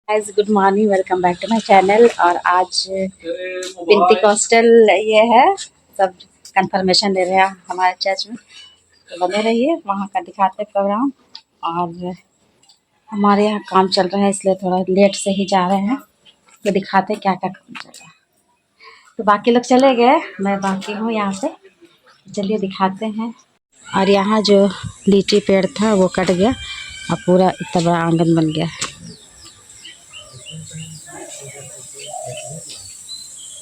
Guys good morning, welcome back to my channel. और आज Pentecostal ये है, सब कंफर्मेशन ले रहे हैं हमारे चर्च में, तो बने रहिए, वहाँ का दिखाते हैं प्रोग्राम। और हमारे यहाँ काम चल रहा है इसलिए थोड़ा लेट से ही जा रहे हैं, तो दिखाते हैं क्या क्या काम चल रहा है। तो बाकी लोग चले गए, मैं बाकी हूँ यहाँ पे, चलिए दिखाते हैं। और यहाँ जो लीची पेड़ था वो कट गया, अब पूरा इतना बड़ा आंगन बन गया।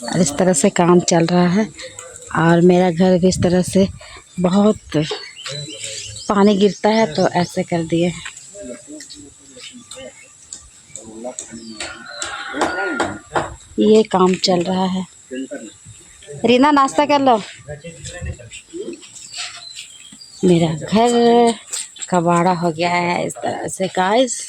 और इस तरह से काम चल रहा है। और मेरा घर भी इस तरह से बहुत पानी गिरता है तो ऐसे कर दिए। ये काम चल रहा है। रीना नाश्ता कर लो। मेरा घर कबाड़ा हो गया है इस तरह से गाइस।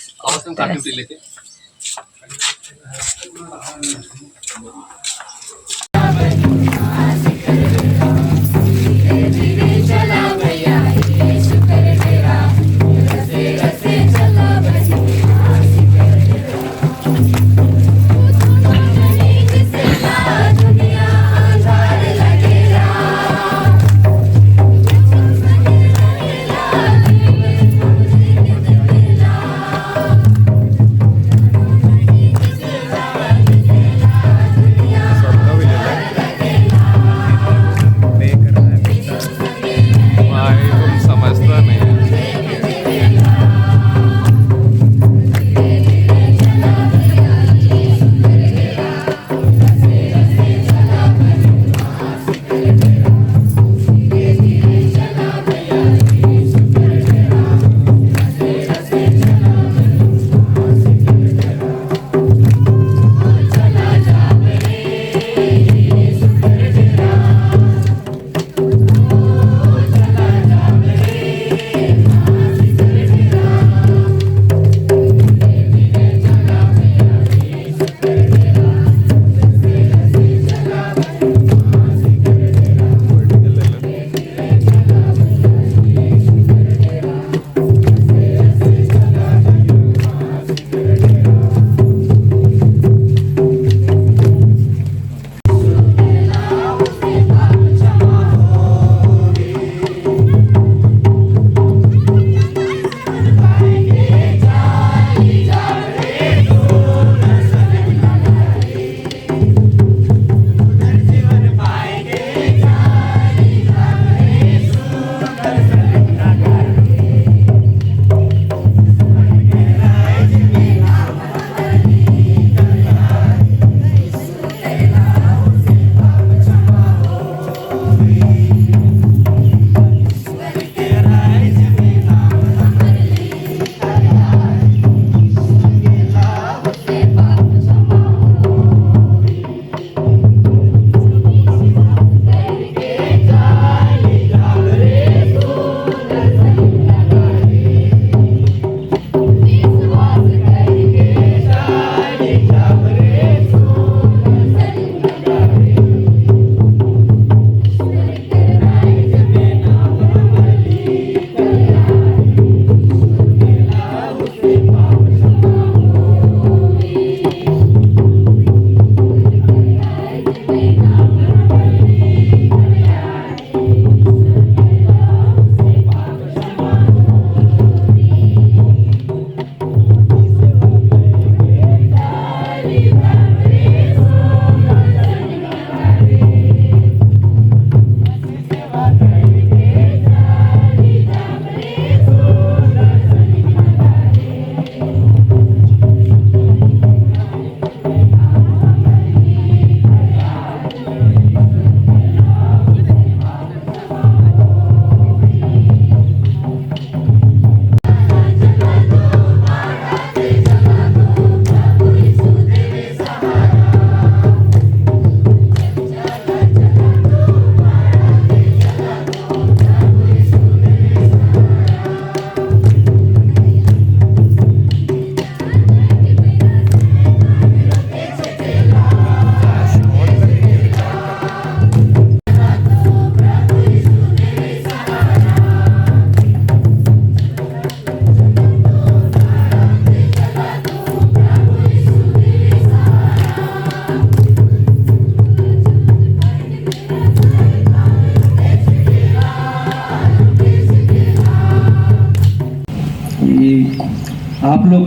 लोग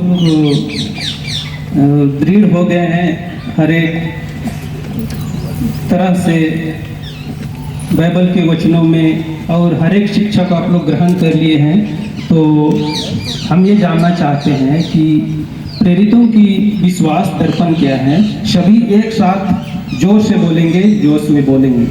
दृढ़ हो गए हैं हर एक तरह से बाइबल के वचनों में, और हर एक शिक्षा को आप लोग ग्रहण कर लिए हैं। तो हम ये जानना चाहते हैं कि प्रेरितों की विश्वास दर्पण क्या है। सभी एक साथ जोर से बोलेंगे, जोश में बोलेंगे।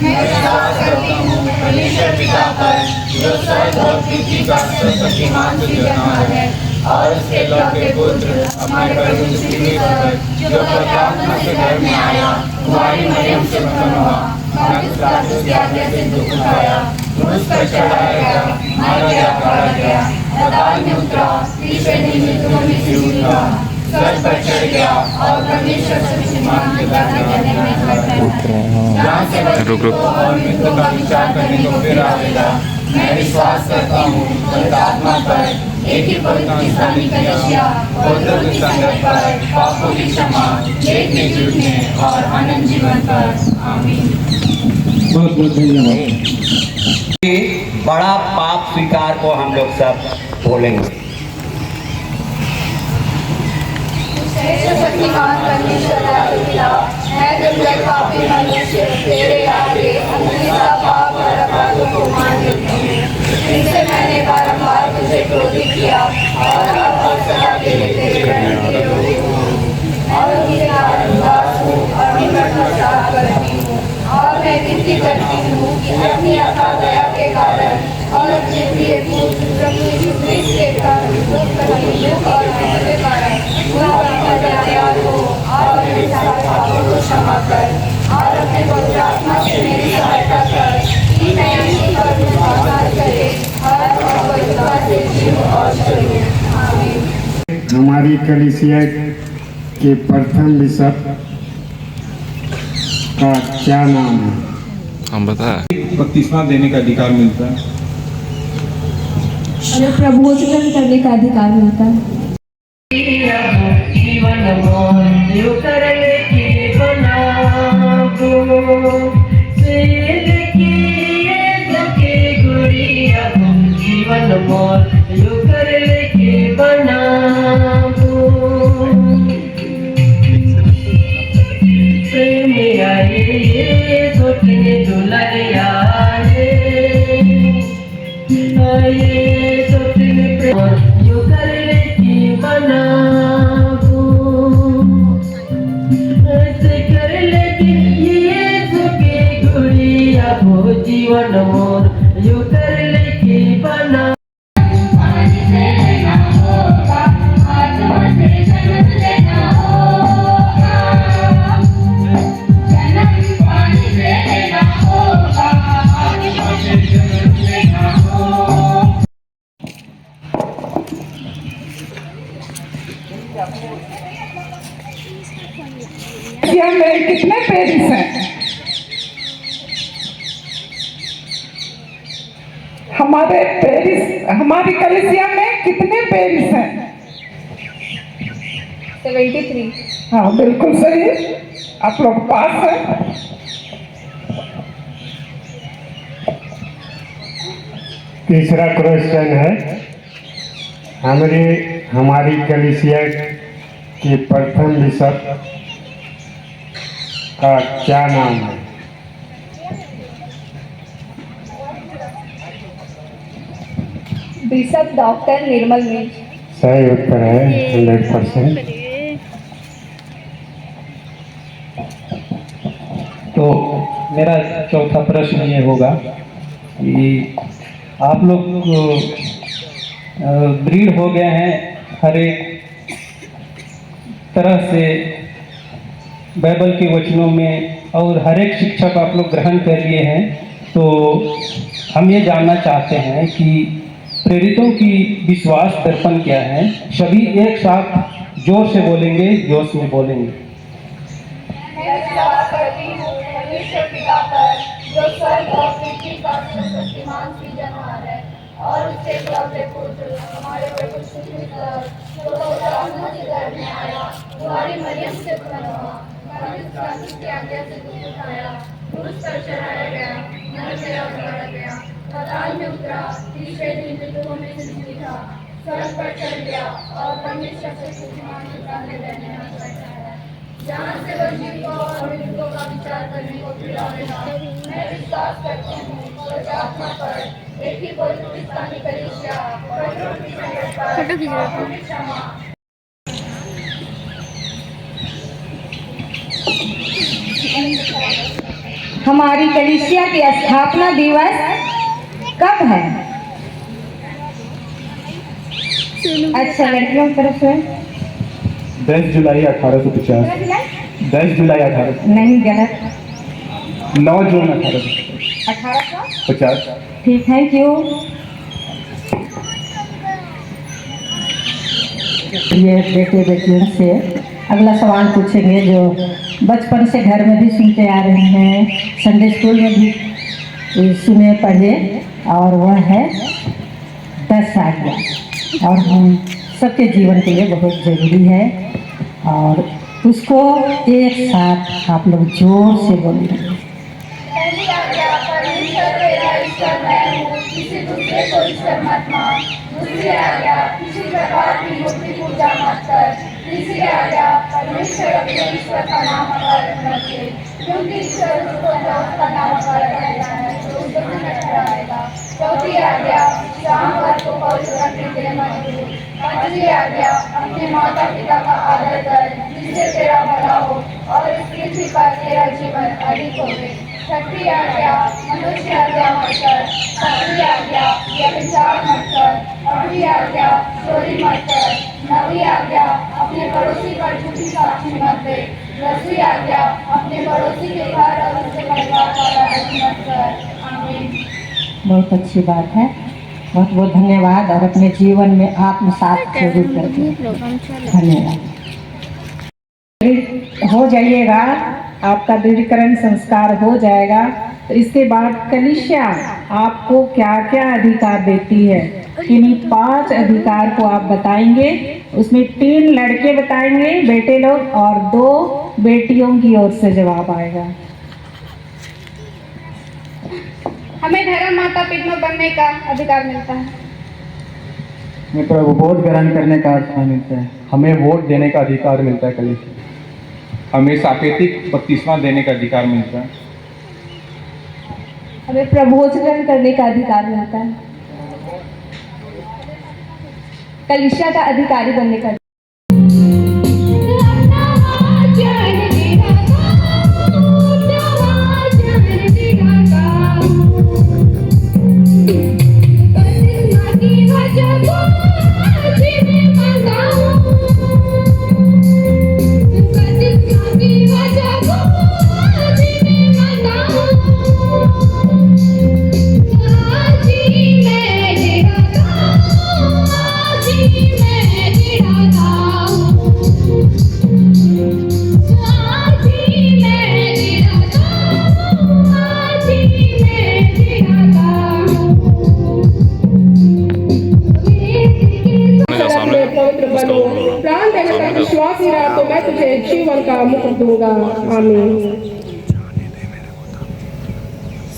मैं विश्वास करती हूँ परमेश्वर पिता पर, जो स्वर्ग और पृथ्वी का सर्वशक्तिमान सृजनहार है, और उसके लौटे पुत्र हमारे प्रभु यीशु मसीह पर, जो पवित्र आत्मा से गर्भ में आया, कुंवारी मरियम से उत्पन्न हुआ, पिलातुस की आज्ञा से दुख उठाया, क्रूस पर चढ़ाया गया, मारा गया, काटा गया, पाताल में उतरा, तीसरे दिन मृतकों में से उठा, स्वर्ग पर चढ़ गया और परमेश्वर सर्वशक्तिमान के दाहिने कोने में बैठा है। जहाँ से बच्चों और मृत्यु का विचार करने को फिर आवेगा। मैं विश्वास करता हूँ पवित्र आत्मा पर, एक ही पवित्र स्थानीय कलीसिया, पवित्र संगत पर, पापों की क्षमा, एक में जुटने और अनंत जीवन पर। आमीन। बहुत बहुत धन्यवाद। बड़ा पाप स्वीकार को हम लोग सब बोलेंगे। शक्तिमान परमेश्वर मैं दुर्लभ पापी मनुष्य तेरे आगे अंधेरा पाप और अपराधों को मान लेती हूँ। इससे मैंने बारंबार तुझे क्रोधित किया और अब सदा के लिए तेरे विरोधी हूँ और उसके कारण उदास हूँ और निकट पश्चाताप करती हूँ। और मैं विनती करती हूँ कि अपनी अथाह दया के कारण और अपने प्रिय पुत्र प्रभु यीशु मसीह के कारण दुख तकलीफ और मेहनत के कारण दयालु हो और मेरे सारे पापों को क्षमा कर और अपने पवित्र आत्मा से मेरी सहायता कर कि मैं अपनी कर्म में आधार करे और पवित्रता से जीऊं और चलूं। आमीन। हमारी कलीसिया के प्रथम बिशप का क्या नाम है? हम बताए बपतिस्मा देने का अधिकार मिलता है। हमें प्रबोधन करने का अधिकार मिलता है। जीवन जो करले की बनाबो सेल की गुड़िया जीवन मोर जो करले की बनाबो मेरा ये सोचने दुलरिया ये सोचने जो करले की बनाबो ऐसे कर लेके ये सुखी गुड़िया हो जीवन मोर जो कर लेके बना में कितने पेरिस हैं? हमारी कलीसिया में कितने पेरिस हैं? 73। हाँ बिल्कुल सही, आप लोग पास हैं। तीसरा क्वेश्चन है, हमारी कलीसिया के प्रथम बिशप का क्या नाम है? बिशप डॉक्टर निर्मल मिश्र। सही उत्तर है 100%। तो मेरा चौथा प्रश्न ये होगा कि आप लोग दृढ़ हो गए हैं हर एक तरह से बाइबल के वचनों में, और हर एक शिक्षा को आप लोग ग्रहण कर लिए हैं। तो हम ये जानना चाहते हैं कि प्रेरितों की विश्वास दर्पण क्या है। सभी एक साथ जोर से बोलेंगे, जोश में बोलेंगे। मैं विश्वास करती हूँ परमेश्वर पिता पर, जो स्वर्ग और पृथ्वी का सर्वशक्तिमान सृजनहार है, और उसके इकलौते पुत्र हमारे प्रभु यीशु मसीह जो पवित्र आत्मा से गर्भ में आया, कुंवारी मरियम से उत्पन्न हुआ, पिलातुस की आज्ञा से दुख उठाया, क्रूस पर चढ़ाया गया, मर गया, काटा गया, पाताल में उतरा, तीसरे दिन मृतकों में से जी उठा, सर पर चढ़ गया और परमेश्वर से बुद्धिमान निकालने देने में बैठा है, जहाँ से वह जीवों और मृतकों का विचार करने को खिलावेगा। मैं विश्वास करती हूँ पवित्र आत्मा पर, एक ही पवित्र स्थानीय कलीसिया, पवित्रों की संगत पर, क्षमा। हमारी कलीसिया की स्थापना दिवस कब है? अच्छा, लड़कियों की तरफ से 10 जुलाई 1850। 10 जुलाई 1850। नहीं, गलत। 9 जून 1850। 1800। ठीक, थैंक यू। ये बेटे बेटियों से अगला सवाल पूछेंगे जो बचपन से घर में भी सुनते आ रहे हैं, संडे स्कूल में भी सुने पढ़े, और वह है 10 आज्ञा, और हम सबके जीवन के लिए बहुत ज़रूरी है, और उसको एक साथ आप लोग जोर से बोलिए। पहली आज्ञा, परमेश्वर तेरा ईश्वर मैं हूँ, किसी दूसरे को ईश्वर मत मान। दूसरी आज्ञा, किसी प्रकार की मूर्ति पूजा मत कर। तीसरी आज्ञा, परमेश्वर अपने ईश्वर का नाम अवॉइड रखे, क्योंकि ईश्वर उसको जो उसका नाम अवॉइड करता है तो उसको नष्ट कराएगा। चौथी आज्ञा, शाम भर को पवित्र रखने के लिए मत भूल। पांचवी आज्ञा, अपने माता पिता का आदर कर, जिससे तेरा भला हो और इस पृथ्वी पर तेरा जीवन अधिक हो। छठी आज्ञा, मनुष्य हत्या मत कर। सातवीं आज्ञा, व्यभिचार मत कर। आठवीं आज्ञा, चोरी मत कर। नवीं आज्ञा, अपने पड़ोसी पर झूठी साक्षी मत दे। 10वीं आज्ञा, अपने पड़ोसी के घर और उसके परिवार का लड़ाई मत कर। आमीन। बहुत अच्छी बात है, बहुत बहुत धन्यवाद, और अपने जीवन में आत्मसात जरूर करके धन्यवाद। हो जाइएगा, आपका दृढ़ीकरण संस्कार हो जाएगा, तो इसके बाद कलीसिया आपको क्या क्या अधिकार देती है, इन्हीं 5 अधिकार को आप बताएंगे। उसमें 3 लड़के बताएंगे, बेटे लोग, और 2 बेटियों की ओर से जवाब आएगा। हमें धर्म माता पिता बनने का अधिकार मिलता है। हमें प्रभु वोट ग्रहण करने का अधिकार मिलता है। हमें वोट देने का अधिकार मिलता है कलीसिया। हमें साकेतिक बपतिस्मा देने का अधिकार मिलता है। हमें प्रबोधन करने का अधिकार मिलता है। कलीसिया का अधिकारी बनने का प्राण देने का विश्वास ही रहा तो मैं तुझे जीवन का मुकुट दूंगा। आमीन।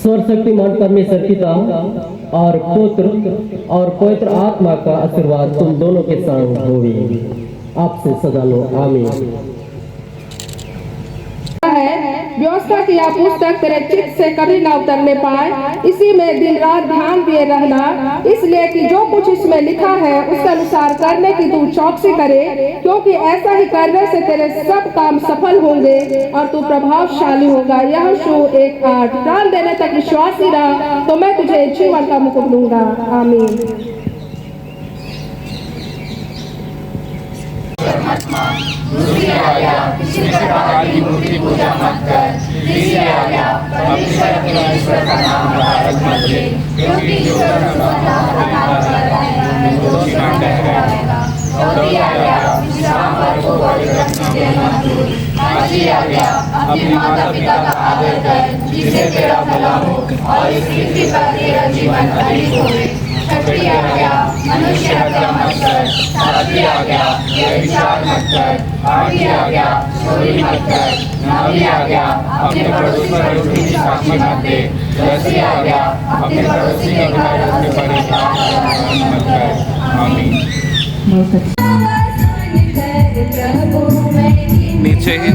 सर्वशक्तिमान परमेश्वर पिता और पुत्र और पवित्र आत्मा का आशीर्वाद तुम दोनों के संग होवे, आपसे सदा लो। आमीन। व्यवस्था की यह पुस्तक तेरे चित्त से कभी न उतरने पाए, इसी में दिन रात ध्यान दिए रहना, इसलिए कि जो कुछ इसमें लिखा है उसके अनुसार करने की तू चौकसी करे, क्योंकि ऐसा ही करने से तेरे सब काम सफल होंगे और तू प्रभावशाली होगा। यहोशू 1:8। प्राण देने तक विश्वासी रहा तो मैं तुझे जीवन का मुकुट दूंगा। आमीन। दूसरी आज्ञा, किसी प्रकार की मूर्ति पूजा मत कर। तीसरी आज्ञा, परमेश्वर अपने ईश्वर का नाम मत ले, क्योंकि ईश्वर उसका नाम ठहराएगा। चौथी आज्ञा, शाम भर को पवित्र रखने के लिए मत भूल। पांचवी आज्ञा, अपने माता पिता का आदर कर, जिससे तेरा भला हो और इस पृथ्वी पर तेरा जीवन अधिक होवे। छठी आज्ञा, मनुष्य हत्या मत कर। सातवीं आज्ञा, व्यभिचार मत कर। आठवीं आज्ञा, चोरी मत कर। नवीं आज्ञा, अपने पड़ोसी पर झूठी साक्षी मत दे। 10वीं आज्ञा, अपने पड़ोसी के घर और उसके परिवार का लड़ाई मत कर। आमीन। बहुत अच्छा। नीचे ही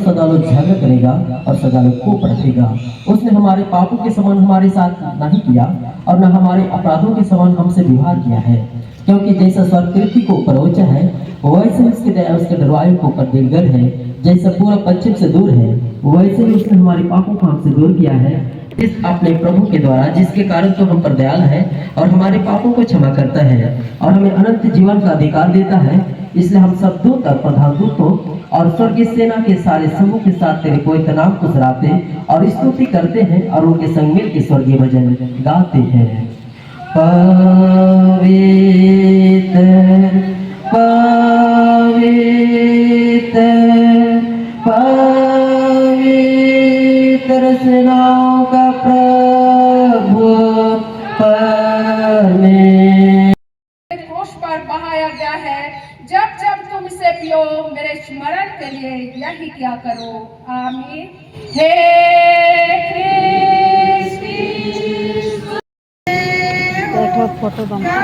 सदा लोग झगड़ा करेगा और सदा लोग को रखेगा। उसने हमारे पापों के समान हमारे साथ नहीं किया और न हमारे अपराधों के समान हमसे व्यवहार किया है। क्योंकि जैसा स्वर्ग पृथ्वी को ऊपर ऊंचा है, वैसे उसके दया उसके डरवायों को ऊपर दिलगर है। जैसा पूरा पश्चिम से दूर है, वैसे ही उसने हमारे पापों को हमसे दूर किया है इस अपने प्रभु के द्वारा, जिसके कारण तो हम पर दयाल है और हमारे पापों को क्षमा करता है और हमें अनंत जीवन का अधिकार देता है। इसलिए हम सब दूत और प्रधान दूतों और स्वर्गीय सेना के सारे समूह के साथ तेरे पवित्र नाम को सराहते और स्तुति करते हैं और उनके संग मिल के स्वर्गीय भजन गाते हैं। पवित्र पवित्र पवित्र सेनाओं का प्रभु क्रूस पर बहाया गया है। जब जब तुम इसे पियो मेरे स्मरण के लिए यही क्या करो। आमीन। हे बैठो फोटो बनता है।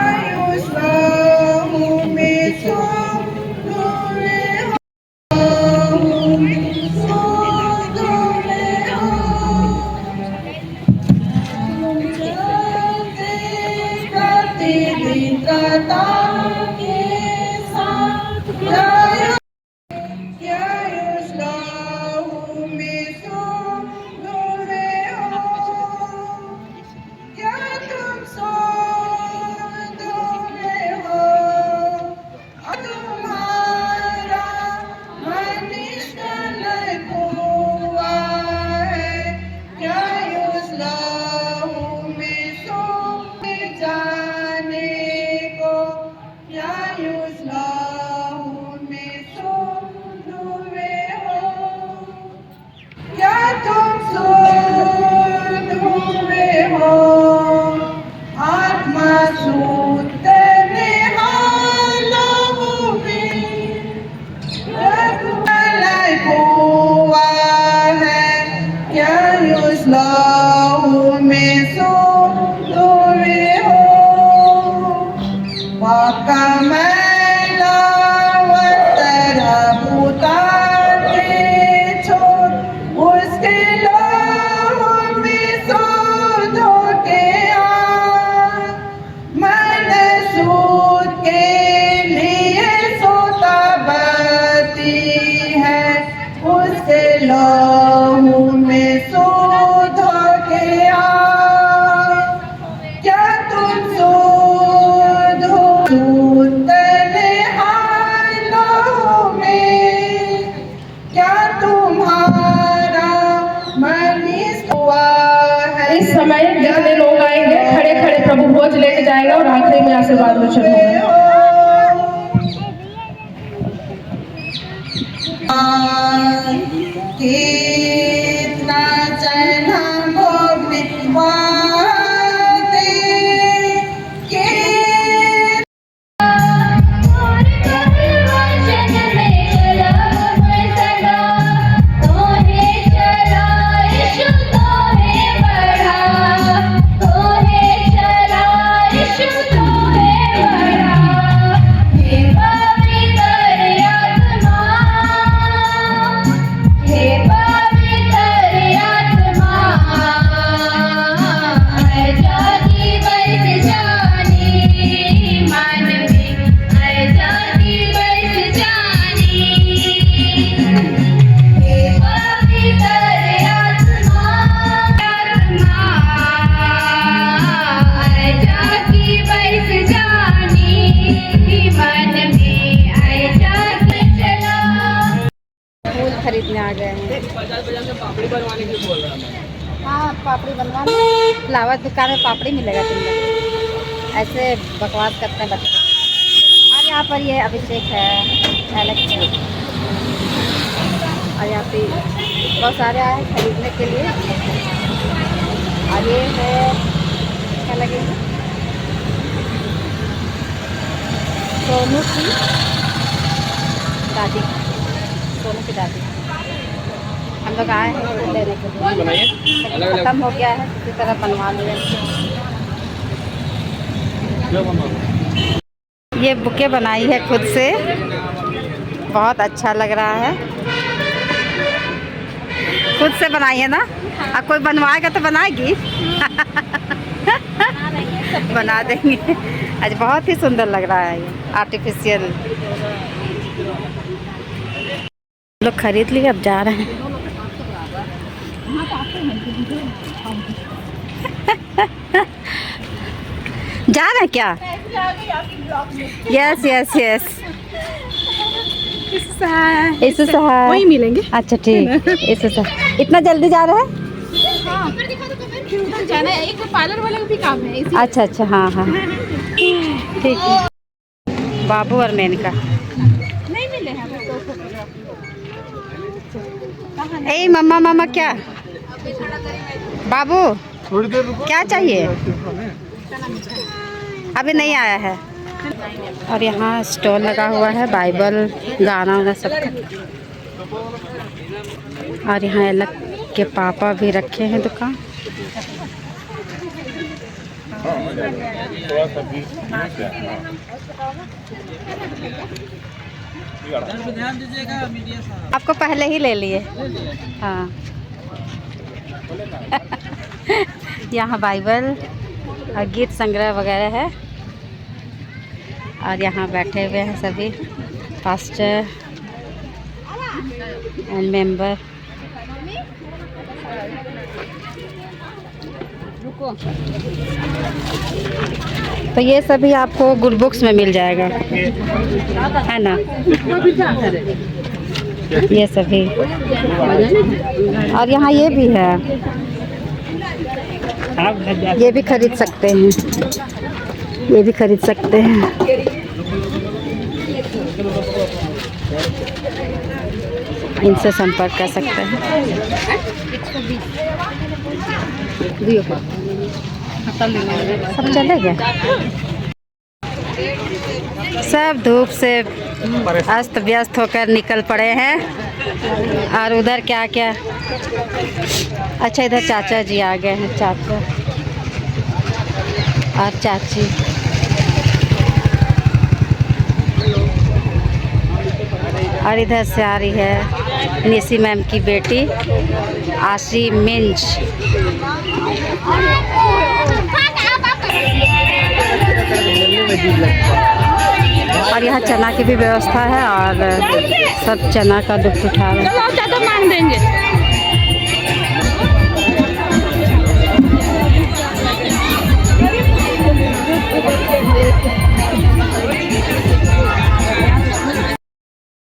समय जितने लोग आएंगे खड़े खड़े प्रभु भोज लेके जाएंगे और आखिरी में आशीर्वाद वचन होगा। कितना चढ़ा भोग खरीदने आ गए हैं। हाँ पापड़ी बनवाने, फ्लावर दुकान में पापड़ी मिलेगा तुमको, ऐसे बकवास करते हैं बच्चे। और यहाँ पर ये अभिषेक है, एलेक्स है, और यहाँ पे बहुत सारे आए हैं खरीदने के लिए। और ये है क्या लगेगा, सोनू की दादी, सोनू की दादी। हम लोग आए हैं लेने के लिए, खत्म हो गया है, किसी तरह बनवा लिए। ये बुके बनाई है खुद से, बहुत अच्छा लग रहा है। खुद से बनाई है ना, अब कोई बनवाएगा तो बनाएगी। बना देंगे। आज बहुत ही सुंदर लग रहा है, ये आर्टिफिशियल। लोग खरीद लिए, अब जा रहे हैं। जा रहे हैं क्या? यस यस यस, इससे वही मिलेंगे। अच्छा ठीक, इससे इतना जल्दी जा रहे हैं? जाना है, एक पार्लर वाला भी काम है। अच्छा अच्छा, हाँ हाँ ठीक है। बाबू और मेनका नहीं मिले हैं तो। ए मम्मा मम्मा क्या बाबू क्या चाहिए? अभी नहीं आया है। और यहाँ स्टॉल लगा हुआ है, बाइबल, गाना वाना सब का। और यहाँ अलग के पापा भी रखे हैं दुकान। आपको पहले ही ले लिए। हाँ यहाँ बाइबल और गीत संग्रह वगैरह है। और यहाँ बैठे हुए हैं सभी पास्टर एंड मेंबर। तो ये सभी आपको गुड बुक्स में मिल जाएगा, है ना? ये सभी। और यहाँ ये भी है, ये भी खरीद सकते हैं, ये भी खरीद सकते हैं। इनसे संपर्क कर सकते हैं। सब चलेगा। सब धूप से अस्त व्यस्त होकर निकल पड़े हैं। और उधर क्या क्या, अच्छा इधर चाचा जी आ गए हैं, चाचा और चाची। और इधर से आ रही है निशी मैम की बेटी आशी मिंज। और यहाँ चना की भी व्यवस्था है और सब चना का लुत्फ उठा रहे हैं। ज़्यादा मांग देंगे।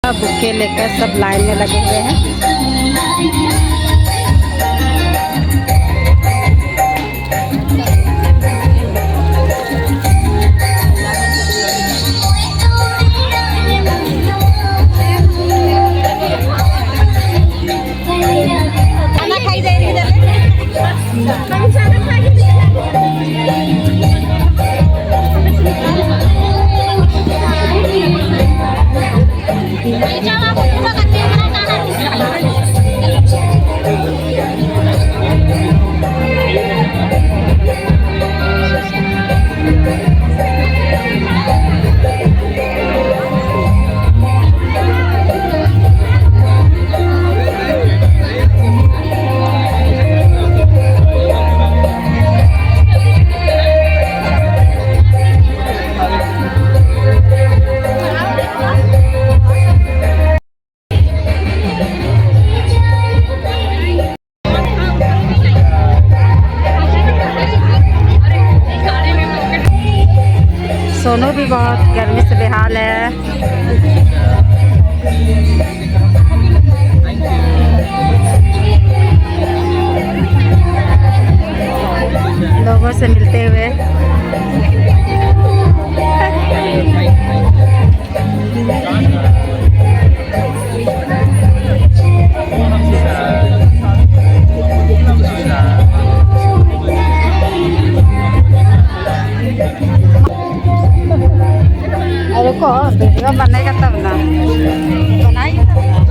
बुके लेकर सब लाइन में लगे हुए हैं। सोनू भी बहुत गर्मी से बेहाल है। लोगों से मिलते हुए। रुको, वीडियो बनेगा तब ना, बनाइए तब ना।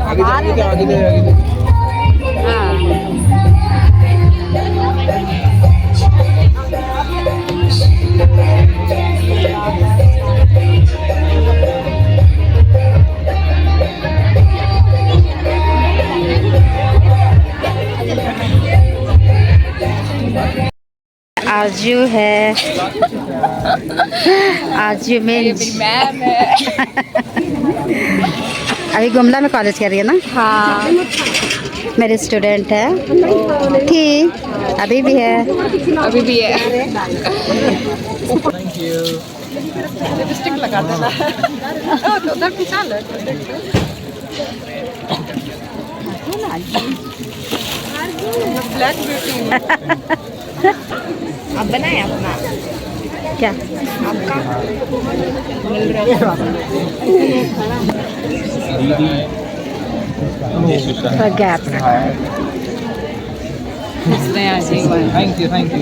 आरजू है, आरजू मेरी मैम है। अभी गुमला में कॉलेज कर रही है ना? हाँ, मेरी स्टूडेंट है। थी, अभी भी है। अभी भी है। Thank you. लिपस्टिक लगा देना। तो उधर खिंचा लो। Black beauty. अब बनाए अपना क्या आपका मिल रहा है gap. Thank you thank you.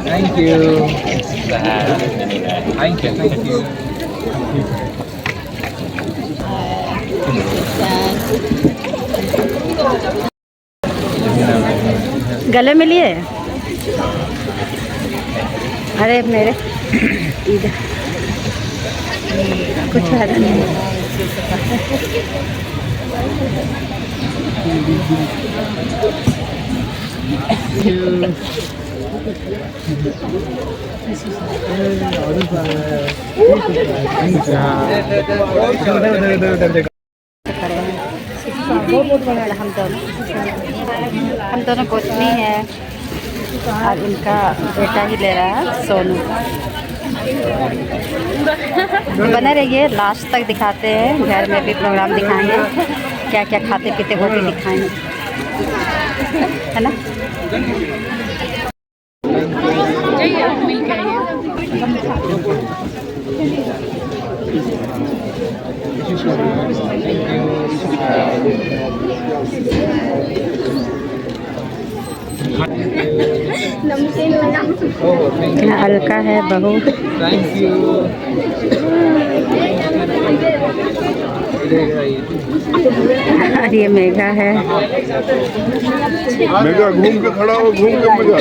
Thank you thank you thank you. गले में लिए? अरे मेरे इधर कुछ फायदा नहीं। हम दोनों गोतनी है और इनका बेटा ही ले रहा है सोनू। बने रहिए, लास्ट तक दिखाते हैं। घर में भी प्रोग्राम दिखाएंगे, क्या क्या खाते पीते वो भी दिखाएंगे, है ना? हल्का है बहू। Thank you. और ये मेघा है। मेघा घूम के खड़ा हो, घूम के मेघा।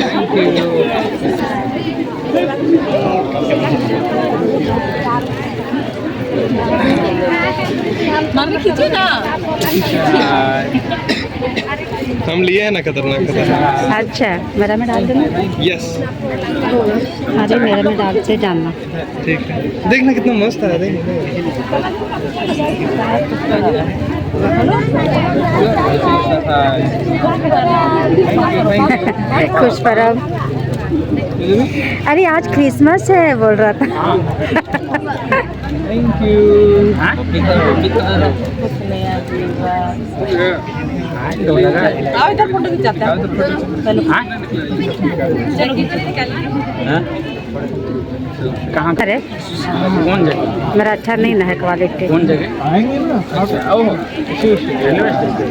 मम्मी खींची ना। हम लिए हैं ना खतरनाक खतरनाक। अच्छा, मेरा में डाल देना। यस। अरे मेरा में डाल से जानना। ठीक है, देखना कितना मस्त है। देख खुश परब। अरे आज क्रिसमस है बोल रहा था। Thank you. आओ इधर फोटो खिंचाते हैं। चलो कहाँ अरे कौन जगह? मेरा अच्छा नहीं ना है क्वालिटी। कौन जगह? आएंगे ना। अच्छा, ओह, रेलवे स्टेशन।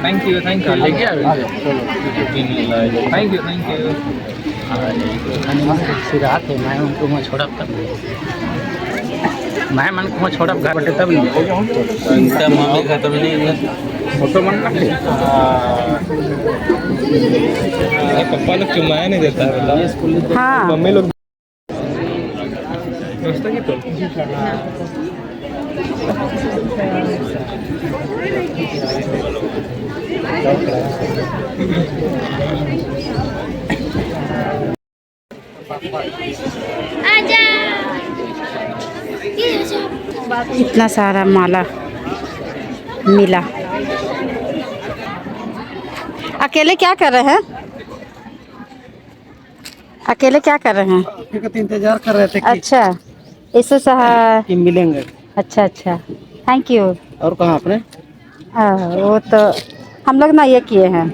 Thank you. लेके आओ। Thank you. सिरात है, मैं उनको मैं छोड़ा तब मैं मन को छोड़ा घर बैठे तब नहीं इनका मामले खत्म नहीं फोटो मन रखे। पप्पा लोग चुमाया नहीं देता है बताओ। हाँ मम्मी लोग दोस्तों की तो इतना सारा माला मिला। अकेले क्या कर रहे हैं? अकेले क्या कर रहे हैं? इंतजार कर रहे थे अच्छा, इससे कि मिलेंगे। अच्छा, थैंक यू। और कहाँ आपने? वो तो हम लोग ना ये किए हैं।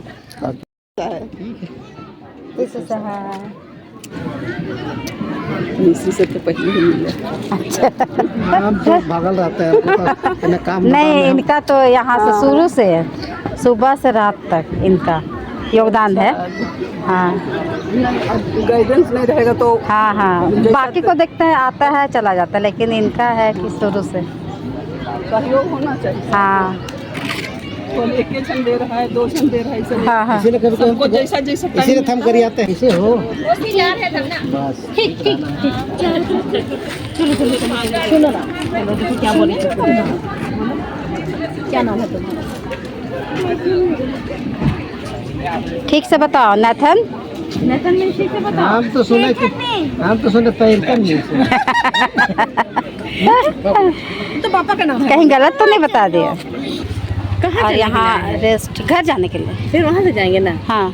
इसी से तो पहले ही मिले। अच्छा तो भागल रहता है काम नहीं, इनका तो यहाँ से शुरू से है, सुबह से रात तक इनका योगदान है। हाँ गाइडेंस नहीं रहेगा तो हाँ बाकी को देखते हैं, आता है चला जाता है, लेकिन इनका है कि शुरू से सहयोग होना चाहिए। हाँ एक क्षण दे रहा है, 2 क्षण दे रहा है, हाँ सबको जैसा इसीलिए थम कर आते हैं। इसे हो बस सुनो ना, क्या बोले? क्या नाम है तुम्हारा? ठीक से बताओ नाथन। में ठीक से बताओ। हम तो सुने पैरतन नहीं से। तो पापा का नाम है? कहीं गलत तो नहीं बता दिया? और यहाँ रेस्ट घर जाने के लिए, फिर वहाँ से जाएंगे ना? हाँ।